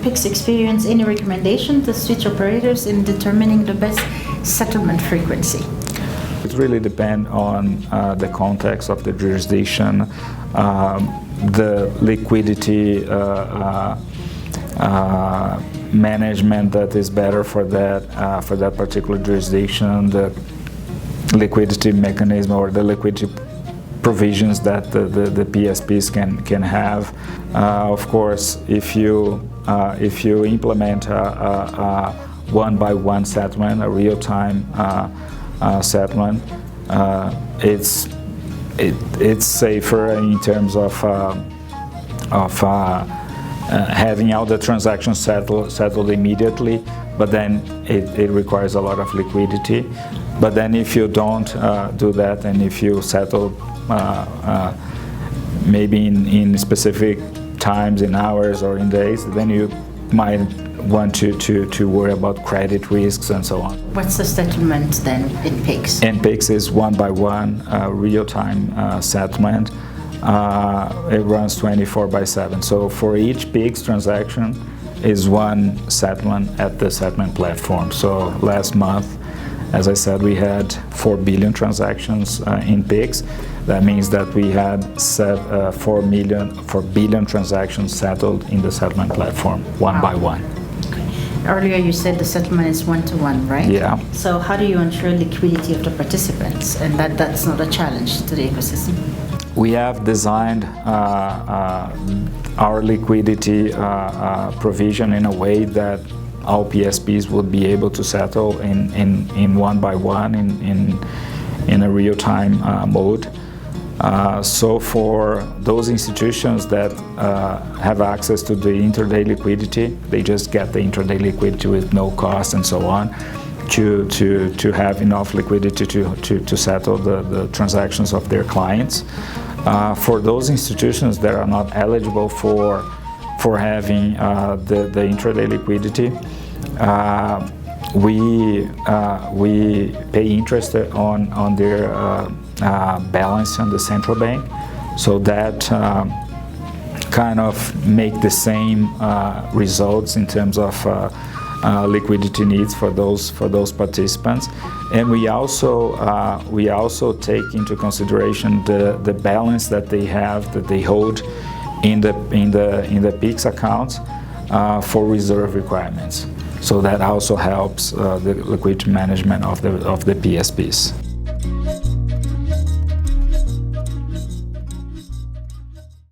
PIX experience, any recommendation to switch operators in determining the best settlement frequency? It really depends on the context of the jurisdiction, the liquidity management that is better for that particular jurisdiction, the liquidity mechanism or the liquidity provisions that the PSPs can have. Of course, if you implement a one-by-one settlement, a real-time settlement, it's safer in terms of having all the transactions settled immediately, but then it requires a lot of liquidity. But then if you don't do that, and if you settle maybe in specific times, in hours or in days, then you might want to worry about credit risks and so on. What's the settlement then in PIX? In PIX is one-by-one real-time settlement. It runs 24/7. So for each PIX transaction is one settlement at the settlement platform. So last month, as I said, we had 4 billion transactions in PIX. That means that we had 4 billion transactions settled in the settlement platform, one by one. Okay. Earlier you said the settlement is one-to-one, right? Yeah. So how do you ensure liquidity of the participants and that's not a challenge to the ecosystem? We have designed our liquidity provision in a way that all PSPs would be able to settle in one by one in a real-time mode. So for those institutions that have access to the intraday liquidity, they just get the intraday liquidity with no cost and so on, to have enough liquidity to settle the transactions of their clients. For those institutions that are not eligible for having the intraday liquidity, we pay interest on their balance on the central bank, so that kind of make the same results in terms of liquidity needs for those participants. And we also take into consideration the balance that they hold in the PIX accounts for reserve requirements. So that also helps the liquidity management of the PSPs.